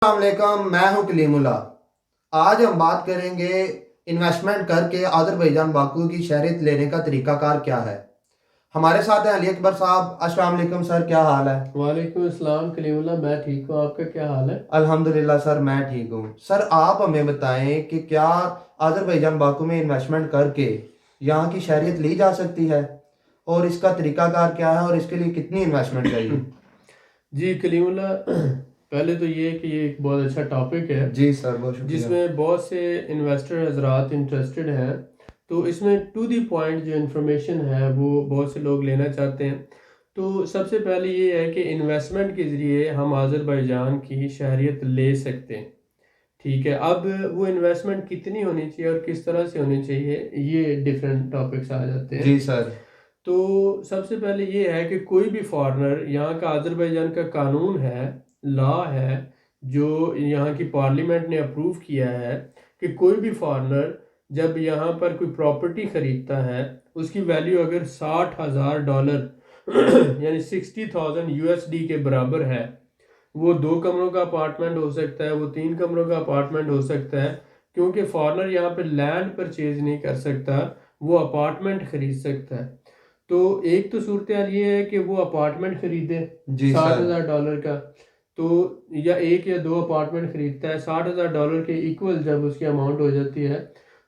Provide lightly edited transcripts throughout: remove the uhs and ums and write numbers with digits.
अस्सलामुअलैकुम, मैं हूं कलीमुल्ला। आज हम बात करेंगे इन्वेस्टमेंट करके आज़रबैजान बाकू की शहरियत लेने का तरीकाकार क्या है। हमारे साथ हैं अली अकबर साहब। अस्सलाम वालेकुम सर, क्या हाल है? वालेकुम अस्सलाम कलीमुल्लाह। मैं ठीक हूँ, आपका क्या हाल है? अल्हम्दुलिल्लाह सर, मैं ठीक हूँ। सर आप हमें बताएं कि क्या आज़रबैजान बाकू में इन्वेस्टमेंट करके यहाँ की शहरियत ली जा सकती है, और इसका तरीकाकार क्या है, और इसके लिए कितनी इन्वेस्टमेंट चाहिए? जी कलीमुल्लाह, पहले तो ये कि ये एक बहुत अच्छा टॉपिक है जी सर, बहुत शुक्रिया। जिसमें बहुत से इन्वेस्टर हजरात इंटरेस्टेड हैं। तो इसमें टू दी पॉइंट जो इन्फॉर्मेशन है वो बहुत से लोग लेना चाहते हैं। तो सबसे पहले ये है कि इन्वेस्टमेंट के ज़रिए हम आज़रबाईजान की शहरियत ले सकते हैं। ठीक है, अब वो इन्वेस्टमेंट कितनी होनी चाहिए और किस तरह से होनी चाहिए, ये डिफरेंट टॉपिक्स आ जाते हैं। जी सर। तो सबसे पहले ये है कि कोई भी फॉरेनर, यहाँ का आज़रबाईजान का कानून है, लॉ है, जो यहाँ की पार्लियामेंट ने अप्रूव किया है कि कोई भी फॉरेनर जब यहाँ पर कोई प्रॉपर्टी ख़रीदता है, उसकी वैल्यू अगर $60,000 यानी 60,000 USD के बराबर है, वो 2 कमरों का अपार्टमेंट हो सकता है, वो 3 कमरों का अपार्टमेंट हो सकता है, क्योंकि फॉरेनर यहाँ पे लैंड परचेज नहीं कर सकता, वो अपार्टमेंट खरीद सकता है। तो एक तो सूरत हाल ये है कि वो अपार्टमेंट खरीदे जी साठ सर। हजार डॉलर का। तो या एक या दो अपार्टमेंट खरीदता है, $60,000 के इक्वल जब उसकी अमाउंट हो जाती है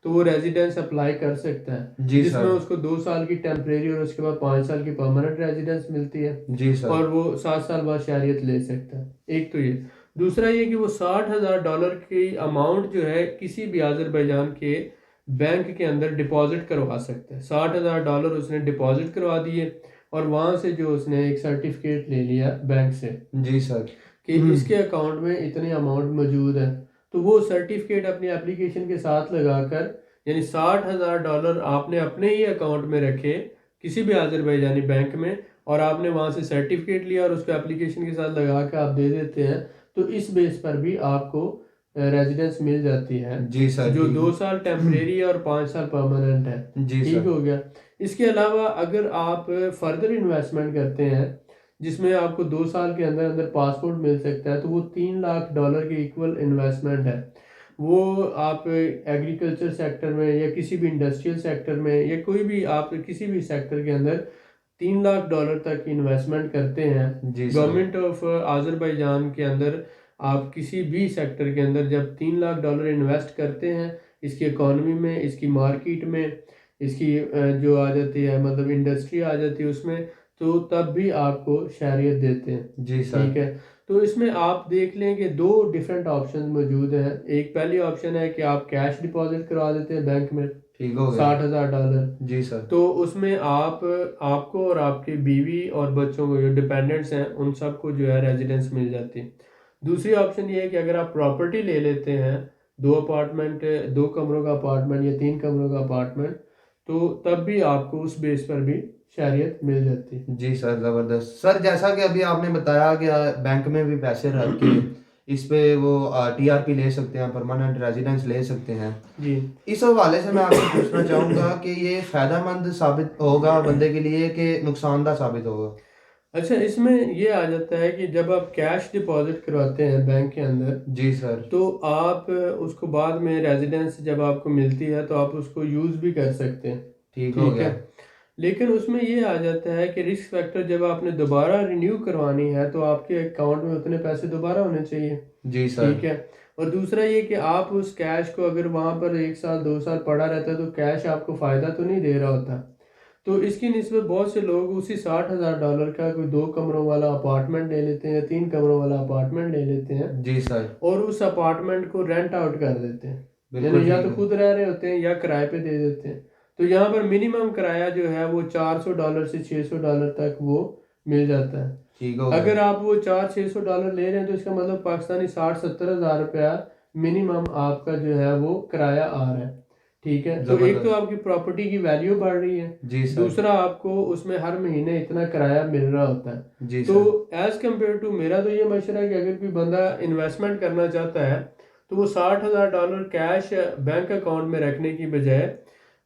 तो वो रेजिडेंस अप्लाई कर सकता है, जी जिसमें सर। उसको 2 साल की टेम्परेरी और उसके बाद 5 साल की परमानेंट रेजिडेंस मिलती है। जी सर। और वो 7 साल बाद शहरियत ले सकता है। एक तो ये। दूसरा ये कि वो $60,000 की अमाउंट जो है किसी भी आज़रबाईजान के बैंक के अंदर डिपॉजिट करवा सकता है। $60,000 उसने डिपॉजिट करवा दिए और वहाँ से जो उसने एक सर्टिफिकेट ले लिया बैंक से जी सर। कि इसके अकाउंट में इतने अमाउंट मौजूद है, तो वो सर्टिफिकेट अपनी एप्लीकेशन के साथ लगाकर, यानी $60,000 आपने अपने ही अकाउंट में रखे किसी भी आज़रबाईजानी बैंक में, और आपने वहाँ से सर्टिफिकेट लिया और उसको एप्लीकेशन के साथ लगा के आप दे देते हैं, तो इस बेस पर भी आपको रेजिडेंस मिल जाती है, जी सर, जो ठीक 2 साल टेम्परेरी और 5 साल परमानेंट है। है। जी ठीक सर। हो गया। इसके अलावा अगर आप फर्दर इन्वेस्टमेंट करते हैं जिसमें आपको 2 साल के अंदर अंदर पासपोर्ट मिल सकता है, तो वो $3 लाख के इक्वल इन्वेस्टमेंट है। वो आप एग्रीकल्चर सेक्टर में या किसी भी इंडस्ट्रियल सेक्टर में या कोई भी आप किसी भी सेक्टर के अंदर $3 लाख तक इन्वेस्टमेंट करते हैं जी सर। गवर्नमेंट ऑफ आज़रबाईजान के अंदर, आप किसी भी सेक्टर के अंदर जब $3 लाख इन्वेस्ट करते हैं, इसकी इकॉनमी में, इसकी मार्केट में, इसकी जो आ जाती है मतलब इंडस्ट्री आ जाती है उसमें, तो तब भी आपको शहरियत देते हैं। जी सर। ठीक है। तो इसमें आप देख लें कि दो डिफरेंट ऑप्शन मौजूद हैं। एक पहली ऑप्शन है कि आप कैश डिपॉजिट करवा देते हैं बैंक में ठीक हो गया। $60,000। जी सर। तो उसमें आपको और आपकी बीवी और बच्चों को जो डिपेंडेंट्स हैं उन सबको जो है रेजिडेंस मिल जाती है। दूसरी ऑप्शन ये है कि अगर आप प्रॉपर्टी ले लेते हैं, 2 अपार्टमेंट, 2 कमरों का अपार्टमेंट या 3 कमरों का अपार्टमेंट, तो तब भी आपको उस बेस पर भी शहरियत मिल जाती है। जी सर, ज़बरदस्त सर। जैसा कि अभी आपने बताया कि बैंक में भी पैसे रख के इस पे वो टीआरपी ले सकते हैं, परमानेंट रेजिडेंस ले सकते हैं। जी। इस हवाले से मैं आपसे पूछना चाहूँगा कि ये फ़ायदेमंद साबित होगा बंदे के लिए कि नुकसानदा साबित होगा? अच्छा, इसमें ये आ जाता है कि जब आप कैश डिपॉजिट करवाते हैं बैंक के अंदर, जी सर। तो आप उसको बाद में रेजिडेंस जब आपको मिलती है तो आप उसको यूज़ भी कर सकते हैं। ठीक हो ठीक गया। है। लेकिन उसमें ये आ जाता है कि रिस्क फैक्टर, जब आपने दोबारा रिन्यू करवानी है तो आपके अकाउंट में उतने पैसे दोबारा होने चाहिए। जी सर। ठीक है। और दूसरा ये कि आप उस कैश को अगर वहाँ पर 1 साल 2 साल पड़ा रहता है तो कैश आपको फ़ायदा तो नहीं दे रहा होता। तो इसकी निस्बत बहुत से लोग उसी $60,000 का कोई 2 कमरों वाला अपार्टमेंट ले लेते हैं, 3 कमरों वाला अपार्टमेंट ले लेते हैं जी सर। और उस अपार्टमेंट को रेंट आउट कर देते हैं। बिल्कुल यानी या ठीक तो है। खुद रह रहे होते हैं या किराए पे दे देते हैं। तो यहाँ पर मिनिमम किराया जो है वो $400 से $600 तक वो मिल जाता है। ठीक हो गया। अगर आप वो 400-600 ले रहे हैं तो इसका मतलब पाकिस्तानी 60-70 हज़ार रुपया मिनिमम आपका जो है वो किराया आ रहा है। ठीक है। तो एक तो ज़बरदस्त। आपकी प्रॉपर्टी की वैल्यू बढ़ रही है, जी सर। दूसरा आपको उसमें हर महीने इतना किराया मिल रहा होता है। जी तो सर। एज़ कम्पेयर टू, मेरा तो ये मशवरा है कि अगर कोई बंदा इन्वेस्टमेंट करना चाहता है तो वो $60,000 कैश बैंक अकाउंट में रखने की बजाय,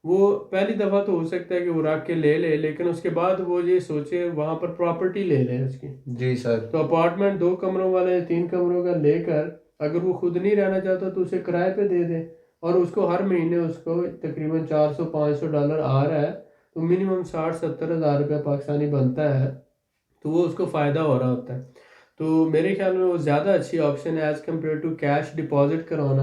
वो पहली दफ़ा तो हो सकता है कि वो रख के ले ले, लेकिन उसके बाद वो ये सोचे वहाँ पर प्रॉपर्टी ले ले उसकी। जी सर। तो अपार्टमेंट 2 कमरों वाले 3 कमरों का लेकर अगर वो खुद नहीं रहना चाहता तो उसे किराए पे दे दे, और उसको हर महीने उसको तकरीबन $400-500 आ रहा है, तो मिनिमम 60-70 हज़ार रुपया पाकिस्तानी बनता है, तो वो उसको फ़ायदा हो रहा होता है। तो मेरे ख्याल में वो ज़्यादा अच्छी ऑप्शन है as compare to cash deposit करवाना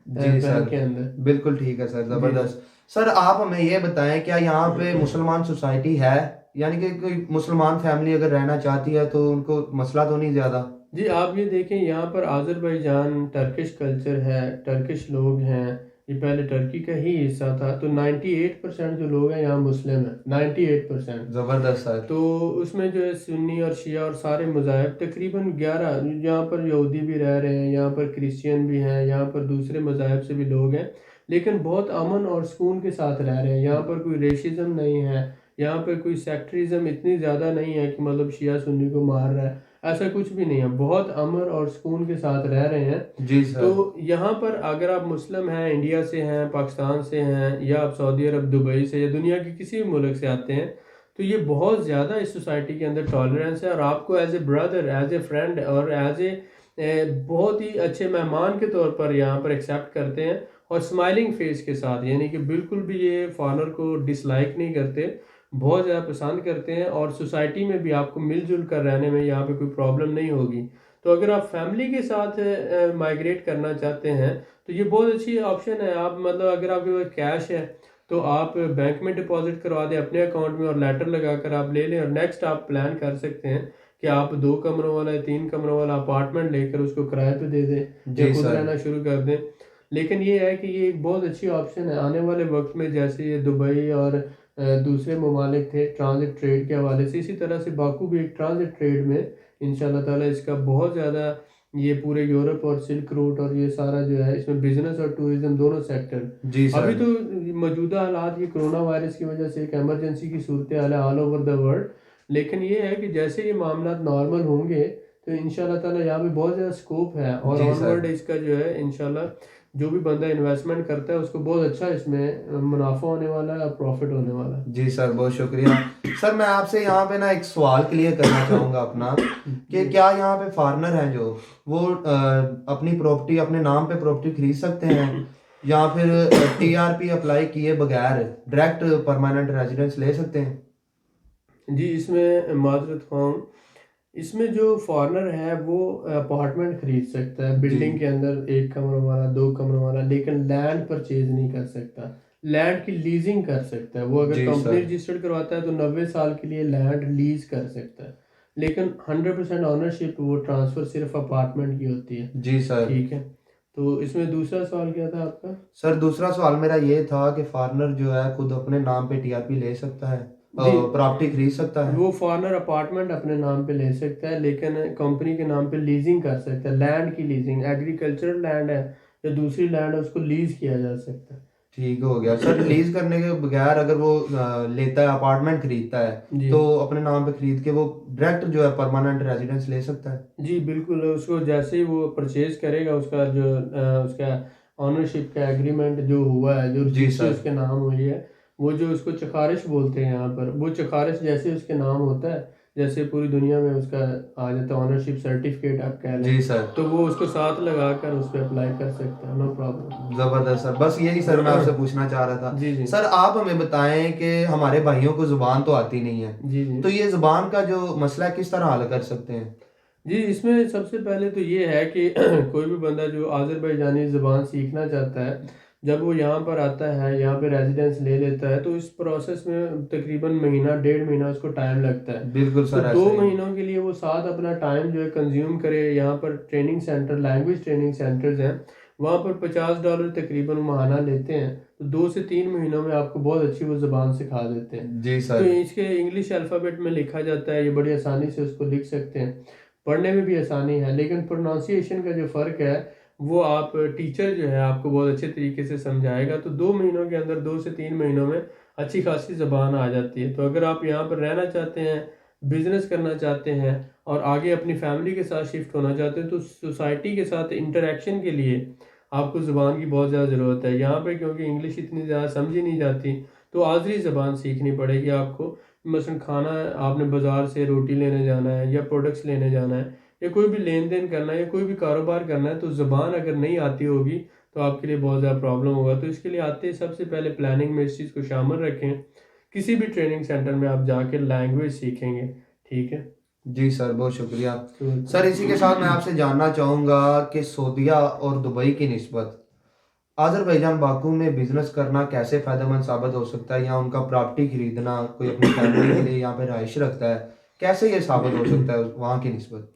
जी बैंक सर, के अंदर। बिल्कुल ठीक है सर, जी जी। ज़बरदस्त। सर आप हमें ये बताएं, क्या यहाँ पे मुसलमान सोसाइटी है? यानी कि कोई मुसलमान फैमिली अगर रहना चाहती है तो उनको मसला तो नहीं ज़्यादा? जी, आप ये देखें, यहाँ पर आज़रबाईजान टर्किश कल्चर है, टर्किश लोग हैं, ये पहले टर्की का ही हिस्सा था, तो 98% जो लोग हैं यहाँ मुस्लिम हैं, 98%। ज़बरदस्त सर। तो उसमें जो है सुन्नी और शिया और सारे मज़ाहब तकरीबन 11, यहाँ पर यहूदी भी रह रहे हैं, यहाँ पर क्रिश्चियन भी हैं, यहाँ पर दूसरे मज़ाहब से भी लोग हैं, लेकिन बहुत अमन और सुकून के साथ रह रहे हैं। यहाँ पर कोई रेशिज़म नहीं है, यहाँ पर कोई सेक्टरिज़म इतनी ज़्यादा नहीं है कि मतलब शिया सुन्नी को मार रहा है, ऐसा कुछ भी नहीं है, बहुत अमन और सुकून के साथ रह रहे हैं। जी सर। तो यहाँ पर अगर आप मुस्लिम हैं, इंडिया से हैं, पाकिस्तान से हैं, या आप सऊदी अरब, दुबई से, या दुनिया के किसी भी मुल्क से आते हैं, तो ये बहुत ज़्यादा इस सोसाइटी के अंदर टॉलरेंस है, और आपको as a brother, as a friend और एज ए बहुत ही अच्छे मेहमान के तौर पर यहाँ पर एक्सेप्ट करते हैं, और स्माइलिंग फेस के साथ, यानी कि बिल्कुल भी ये फॉरनर को डिसलाइक नहीं करते, बहुत ज़्यादा पसंद करते हैं, और सोसाइटी में भी आपको मिलजुल कर रहने में यहाँ पे कोई प्रॉब्लम नहीं होगी। तो अगर आप फैमिली के साथ माइग्रेट करना चाहते हैं तो ये बहुत अच्छी ऑप्शन है। आप मतलब अगर आपके पास कैश है तो आप बैंक में डिपॉजिट करवा दें अपने अकाउंट में, और लेटर लगाकर आप ले लें, और नेक्स्ट आप प्लान कर सकते हैं कि आप 2 कमरों वाला या 3 कमरों वाला अपार्टमेंट लेकर उसको किराए पे दे दें या जी खुद सर। रहना शुरू कर दें। लेकिन ये है कि ये एक बहुत अच्छी ऑप्शन है आने वाले वक्त में, जैसे ये दुबई और दूसरे ममालिक थे ट्रांजिट ट्रेड के हवाले से, इसी तरह से बाकू भी एक ट्रांजिट ट्रेड में इंशाल्लाह ताला इसका बहुत ज़्यादा, ये पूरे यूरोप और सिल्क रूट और ये सारा जो है, इसमें बिजनेस और टूरिज्म दोनों सेक्टर। जी अभी सर। तो मौजूदा हालात ये कोरोना वायरस की वजह से एक इमरजेंसी की सूरत हाल है ऑल ओवर द वर्ल्ड, लेकिन ये है कि जैसे ये मामला नॉर्मल होंगे तो इंशाल्लाह ताला यहाँ पे बहुत ज़्यादा स्कोप है, और जी सर। ऑनवर्ड इसका जो है इंशाल्लाह जो भी बंदा इन्वेस्टमेंट करता है उसको बहुत अच्छा इसमें मुनाफा होने वाला है और प्रॉफिट होने वाला है। जी सर, बहुत शुक्रिया। सर मैं आपसे यहाँ पे ना एक सवाल क्लियर करना चाहूँगा अपना, कि जी क्या यहाँ पे फार्नर हैं जो वो अपनी प्रॉपर्टी अपने नाम पे प्रॉपर्टी खरीद सकते हैं, या फिर टीआरपी अप्लाई किए बगैर डायरेक्ट परमानेंट रेजिडेंस ले सकते हैं? जी, इसमें माजरत खान, इसमें जो फॉरेनर है वो अपार्टमेंट खरीद सकता है जी। बिल्डिंग के अंदर, 1 कमरों वाला, 2 कमरों वाला, लेकिन लैंड परचेज नहीं कर सकता। लैंड की लीजिंग कर सकता है वो, अगर जी कंपनी सर। रजिस्टर्ड करवाता है तो 90 साल के लिए लैंड लीज कर सकता है, लेकिन 100% ऑनरशिप वो ट्रांसफ़र सिर्फ अपार्टमेंट की होती है। जी सर। ठीक है, तो इसमें दूसरा सवाल क्या था आपका? सर दूसरा सवाल मेरा ये था कि फार्नर जो है खुद अपने नाम पे टीआरपी ले सकता है, जी, प्रॉपर्टी खरीद सकता है? वो फॉरनर अपार्टमेंट अपने नाम पे ले सकता है, लेकिन कंपनी के नाम पे लीजिंग कर सकता है, लैंड की लीजिंग, एग्रीकल्चरल लैंड है या दूसरी लैंड है उसको लीज किया जा सकता है। ठीक हो गया सर। लीज करने के बगैर अगर वो लेता है, अपार्टमेंट खरीदता है, जी तो अपने नाम पे खरीद के वो डायरेक्ट जो है परमानेंट रेजिडेंस ले सकता है? जी बिल्कुल, उसको जैसे ही वो परचेज करेगा, उसका जो उसका ऑनरशिप का एग्रीमेंट जो हुआ है, जो जी रजिस्ट्री सर। उसके नाम हुई है, वो जो उसको चखारिश बोलते हैं यहाँ पर, वो चखारिश जैसे उसके नाम होता है, जैसे पूरी दुनिया में उसका आ जाता है ऑनरशिप सर्टिफिकेट आप कह लें, जी सर। तो वो उसको साथ लगा कर उस पर अप्लाई कर सकता है, नो प्रॉब्लम। जबरदस्त सर, बस यही सर मैं आपसे पूछना चाह रहा था। जी जी। सर आप हमें बताएं कि हमारे भाइयों को जुबान तो आती नहीं है, जी जी। तो ये जुबान का जो मसला है किस तरह हल कर सकते हैं? जी, इसमें सबसे पहले तो ये है कि कोई भी बंदा जो आज़रबाईजानी ज़ुबान सीखना चाहता है, जब वो यहाँ पर आता है, यहाँ पे रेजिडेंस ले लेता है, तो इस प्रोसेस में तकरीबन महीना 1.5 महीना उसको टाइम लगता है। बिल्कुल तो सर, दो ऐसा ही है। महीनों के लिए वो साथ अपना टाइम जो है कंज्यूम करे, यहाँ पर training centre, language training centres हैं, वहाँ पर $50 तकरीबन माहाना लेते हैं, तो 2 से 3 महीनों में आपको बहुत अच्छी वो ज़ुबान सिखा देते हैं। जी तो सर। इसके इंग्लिश अल्फ़ाबेट में लिखा जाता है, ये बड़ी आसानी से उसको लिख सकते हैं, पढ़ने में भी आसानी है, लेकिन प्रोनाउंसिएशन का जो फ़र्क है वो आप टीचर जो है आपको बहुत अच्छे तरीके से समझाएगा, तो 2 महीनों के अंदर, 2 से 3 महीनों में अच्छी खासी ज़बान आ जाती है। तो अगर आप यहाँ पर रहना चाहते हैं, बिजनेस करना चाहते हैं और आगे अपनी फैमिली के साथ शिफ्ट होना चाहते हैं, तो सोसाइटी के साथ इंटरेक्शन के लिए आपको ज़ुबान की बहुत ज़्यादा ज़रूरत है यहाँ पे, क्योंकि इंग्लिश इतनी ज़्यादा समझी नहीं जाती, तो आज़री ज़बान सीखनी पड़ेगी आपको। मसलन खाना, आपने बाज़ार से रोटी लेने जाना है या प्रोडक्ट्स लेने जाना है, या कोई भी लेन देन करना है या कोई भी कारोबार करना है, तो ज़बान अगर नहीं आती होगी तो आपके लिए बहुत ज़्यादा प्रॉब्लम होगा। तो इसके लिए आते ही सबसे पहले प्लानिंग में इस चीज़ को शामिल रखें। किसी भी ट्रेनिंग सेंटर में आप जाके लैंग्वेज सीखेंगे, ठीक है। जी सर, बहुत शुक्रिया। तो सर इसी के साथ मैं आपसे जानना चाहूँगा कि सऊदीया और दुबई की निस्बत अज़रबैजान बाकू में बिजनेस करना कैसे फ़ायदेमंद साबित हो सकता है, या उनका प्रॉपर्टी खरीदना कोई अपनी फैमिली के लिए यहाँ पे रहायश रखता है, कैसे ये साबित हो सकता है वहाँ की निस्बत?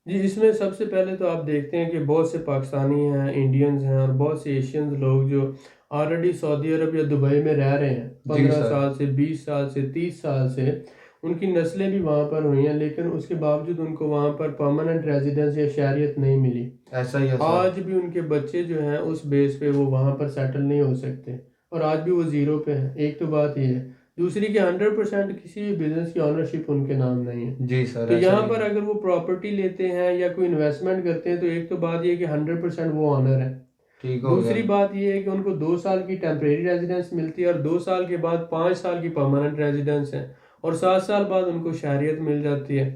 जी, इसमें सबसे पहले तो आप देखते हैं कि बहुत से पाकिस्तानी हैं, इंडियंस हैं और बहुत से एशियंस लोग जो ऑलरेडी सऊदी अरब या दुबई में रह रहे हैं, जी 15 सर। साल से, 20 साल से, 30 साल से। उनकी नस्लें भी वहाँ पर हुई हैं, लेकिन उसके बावजूद उनको वहाँ पर परमानेंट रेजिडेंस या शहरियत नहीं मिली। ऐसा ही है सर। आज भी उनके बच्चे जो हैं उस बेस पे वो वहाँ पर सेटल नहीं हो सकते, और आज भी वो ज़ीरो पे हैं। एक तो बात ये है। दूसरी कि 100% किसी भी बिजनेस की ऑनरशिप उनके नाम नहीं है। जी सर, तो ऐसा यहाँ ही पर है। अगर वो प्रॉपर्टी लेते हैं या कोई इन्वेस्टमेंट करते हैं, तो एक तो बात ये है कि 100% वो ऑनर है। ठीक हो गया। दूसरी बात ये है कि उनको 2 साल की टेम्परेरी रेजिडेंस मिलती है और 2 साल के बाद 5 साल की परमानेंट रेजिडेंस है, और 7 साल बाद उनको शहरियत मिल जाती है।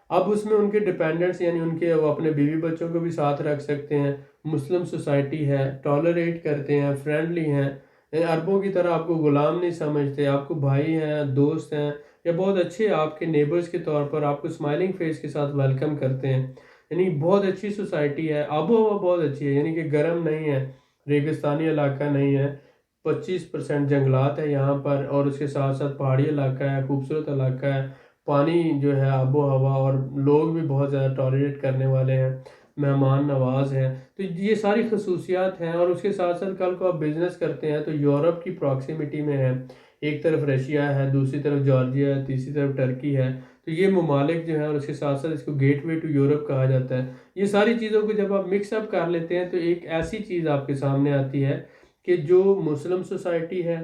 अब उसमें उनके डिपेंडेंट्स यानी उनके वो अपने बीवी बच्चों को भी साथ रख सकते हैं। मुस्लिम सोसाइटी है, टॉलरेट करते हैं, फ्रेंडली हैं, अरबों की तरह आपको गुलाम नहीं समझते, आपको भाई हैं, दोस्त हैं, या बहुत अच्छे आपके नेबर्स के तौर पर आपको स्माइलिंग फेस के साथ वेलकम करते हैं। यानी बहुत अच्छी सोसाइटी है, आबो हवा बहुत अच्छी है, यानी कि गर्म नहीं है, रेगिस्तानी इलाका नहीं है। 25% जंगलात है यहाँ पर, और उसके साथ साथ पहाड़ी इलाका है, खूबसूरत इलाका है। पानी जो है, आबो हवा, और लोग भी बहुत ज़्यादा टॉलरेट करने वाले हैं, मेहमान नवाज हैं। तो ये सारी खसूसियात हैं, और उसके साथ साथ कल को आप बिज़नेस करते हैं तो यूरोप की प्रॉक्सिमिटी में है। एक तरफ रशिया है, दूसरी तरफ जॉर्जिया है, तीसरी तरफ टर्की है। तो ये ममालिक जो है, और उसके साथ साथ इसको गेटवे टू यूरोप कहा जाता है। ये सारी चीज़ों को जब आप मिक्सअप कर लेते हैं तो एक ऐसी चीज़ आपके सामने आती है कि जो मुस्लिम सोसाइटी है,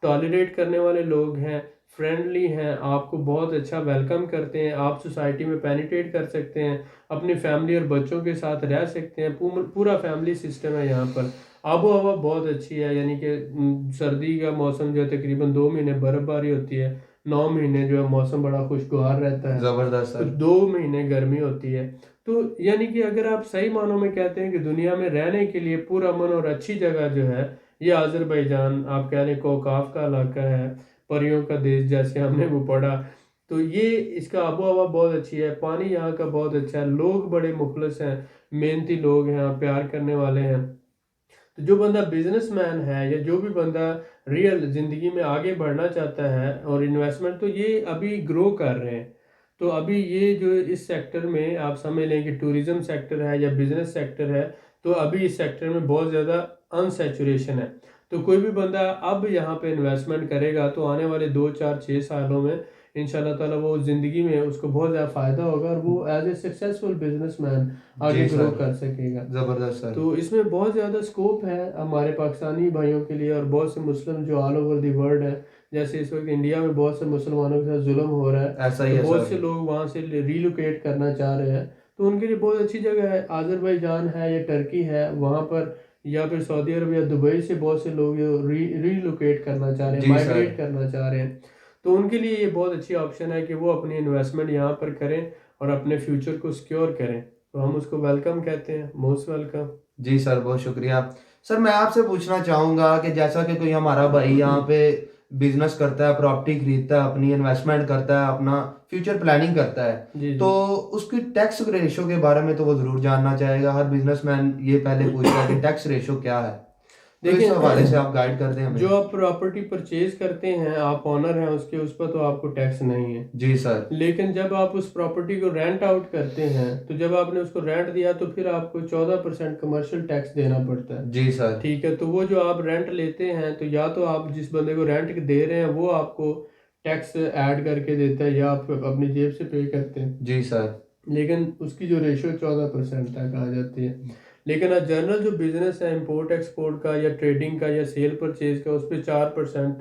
टॉलरेट करने वाले लोग हैं, फ्रेंडली हैं, आपको बहुत अच्छा वेलकम करते हैं, आप सोसाइटी में पेनिट्रेट कर सकते हैं, अपनी फैमिली और बच्चों के साथ रह सकते हैं। पूरा फैमिली सिस्टम है यहाँ पर। आबो हवा बहुत अच्छी है, यानी कि सर्दी का मौसम जो है तकरीबन 2 महीने बर्फबारी होती है, 9 महीने जो है मौसम बड़ा खुशगवार रहता है, जबरदस्त तो सर। 2 महीने गर्मी होती है। तो यानी कि अगर आप सही मानों में कहते हैं कि दुनिया में रहने के लिए पूरा अमन और अच्छी जगह जो है, ये आज़रबैजान, आप कह लें कोकाफ का इलाका है, परियों का देश जैसे हमने वो पढ़ा। तो ये इसका आबो हवा बहुत अच्छी है, पानी यहाँ का बहुत अच्छा है, लोग बड़े मुखलस हैं, मेहनती लोग हैं, प्यार करने वाले हैं। तो जो बंदा बिजनेसमैन है या जो भी बंदा रियल ज़िंदगी में आगे बढ़ना चाहता है, और इन्वेस्टमेंट तो ये अभी ग्रो कर रहे हैं। तो अभी ये जो इस सेक्टर में आप समझ लें कि टूरिज़्म सेक्टर है या बिजनेस सेक्टर है, तो अभी इस सेक्टर में बहुत ज़्यादा अनसेचुरेशन है। तो कोई भी बंदा अब यहाँ पे इन्वेस्टमेंट करेगा तो आने वाले 2 4 6 सालों में इंशाल्लाह ताला वो ज़िंदगी में उसको बहुत ज़्यादा फ़ायदा होगा, और वो एज ए सक्सेसफुल बिजनेसमैन आगे जी ग्रो सर, कर सकेगा। जबरदस्त सर। तो इसमें बहुत ज़्यादा स्कोप है हमारे पाकिस्तानी भाइयों के लिए, और बहुत से मुस्लिम जो ऑल ओवर दी वर्ल्ड है। जैसे इस वक्त इंडिया में बहुत से मुसलमानों के साथ जुल्म हो रहा है, ऐसा ही तो है बहुत से सर। लोग वहाँ से रीलोकेट करना चाह रहे हैं। तो उनके लिए बहुत अच्छी जगह है, आज़रबैजान है या टर्की है वहाँ पर, या फिर सऊदी अरब या दुबई से बहुत से लोग रीलोकेट करना चाह रहे हैं, जी सर। माइग्रेट करना चाह रहे हैं। तो उनके लिए ये बहुत अच्छी ऑप्शन है कि वो अपनी इन्वेस्टमेंट यहाँ पर करें और अपने फ्यूचर को सिक्योर करें। तो हम उसको वेलकम कहते हैं, मोस्ट वेलकम। जी सर, बहुत शुक्रिया। सर मैं आपसे पूछना चाहूँगा कि जैसा कि कोई हमारा भाई यहाँ पे बिजनेस करता है, प्रॉपर्टी खरीदता है, अपनी इन्वेस्टमेंट करता है, अपना फ्यूचर प्लानिंग करता है, जी तो जी। उसकी टैक्स रेशो के बारे में तो वो ज़रूर जानना चाहेगा। हर बिजनेसमैन ये पहले पूछता है कि टैक्स रेशो क्या है, तो इस हवाले से देखिए, आप गाइड कर दें जो हमें। आप प्रॉपर्टी परचेज करते हैं, आप ऑनर हैं उसके, उस पर तो आपको टैक्स नहीं है। जी सर। लेकिन जब आप उस प्रॉपर्टी को रेंट आउट करते हैं, तो जब आपने उसको रेंट दिया तो फिर आपको 14% कमर्शियल टैक्स देना पड़ता है। जी सर। ठीक है, तो वो जो आप रेंट लेते हैं, तो या तो आप जिस बंदे को रेंट दे रहे हैं वो आपको टैक्स ऐड करके देता है, या आप अपनी जेब से पे करते हैं। जी सर। लेकिन उसकी जो रेशो 14% तक आ जाती है। लेकिन आज जनरल जो बिजनेस है, इंपोर्ट एक्सपोर्ट का या ट्रेडिंग का या सेल परचेज का, उस पर 4%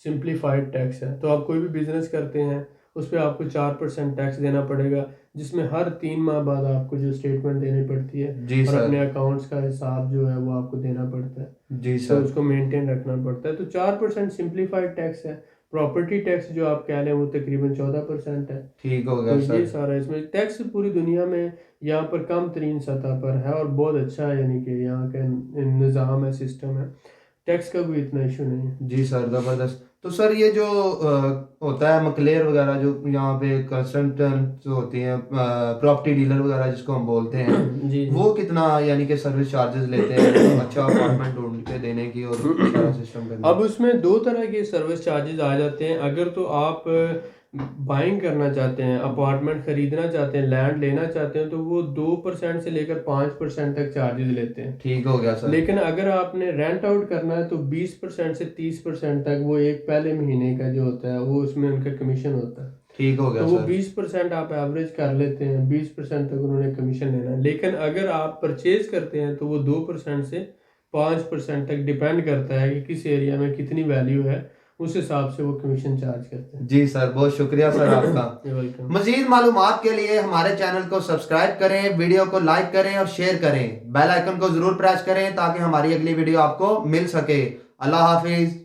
सिंप्लीफाइड टैक्स है। तो आप कोई भी बिजनेस करते हैं उस पर आपको 4% टैक्स देना पड़ेगा, जिसमें हर 3 माह बाद आपको जो स्टेटमेंट देनी पड़ती है, जी और सर। अपने अकाउंट्स का हिसाब जो है वो आपको देना पड़ता है। जी तो सर। उसको मेंटेन रखना पड़ता है। तो 4% सिंप्लीफाइड टैक्स है। प्रॉपर्टी टैक्स जो आप कह रहे हैं वो तकरीबन 14% है। ठीक हो तो गया ये सर। सारा इसमें टैक्स पूरी दुनिया में यहाँ पर कम तरीन सतह पर है और बहुत अच्छा है, यानी कि यहाँ का निज़ाम है, सिस्टम है, टैक्स का कोई इतना इशू नहीं है। जी सर, जबरदस्त। तो सर ये जो होता है मकलेर वगैरह, जो यहाँ पे कंसल्टेंट जो होती हैं, प्रॉपर्टी डीलर वगैरह जिसको हम बोलते हैं, जी जी। वो कितना यानी कि सर्विस चार्जेस लेते हैं अच्छा अपार्टमेंट ढूंढ के देने की और सारा सिस्टम करने अब की? उसमें दो तरह के सर्विस चार्जेस आ जाते हैं। अगर तो आप बाइंग करना चाहते हैं, अपार्टमेंट खरीदना चाहते हैं, लैंड लेना चाहते हैं, तो वो 2% से लेकर 5% तक चार्जेस लेते हैं। ठीक हो गया सर। लेकिन अगर आपने रेंट आउट करना है तो 20% से 30% तक, वो एक पहले महीने का जो होता है वो उसमें उनका कमीशन होता है। ठीक हो तो गया वो सर। 20% आप एवरेज कर लेते हैं, 20% तक उन्होंने कमीशन लेना है। लेकिन अगर आप परचेज करते हैं तो वो 2% से 5% तक डिपेंड करता है कि किस एरिया में कितनी वैल्यू है, उस हिसाब से वो कमीशन चार्ज करते हैं। जी सर, बहुत शुक्रिया सर आपका। वेलकम। मजीद मालूमात के लिए हमारे चैनल को सब्सक्राइब करें, वीडियो को लाइक करें और शेयर करें, बेल आइकन को जरूर प्रेस करें ताकि हमारी अगली वीडियो आपको मिल सके। अल्लाह हाफिज।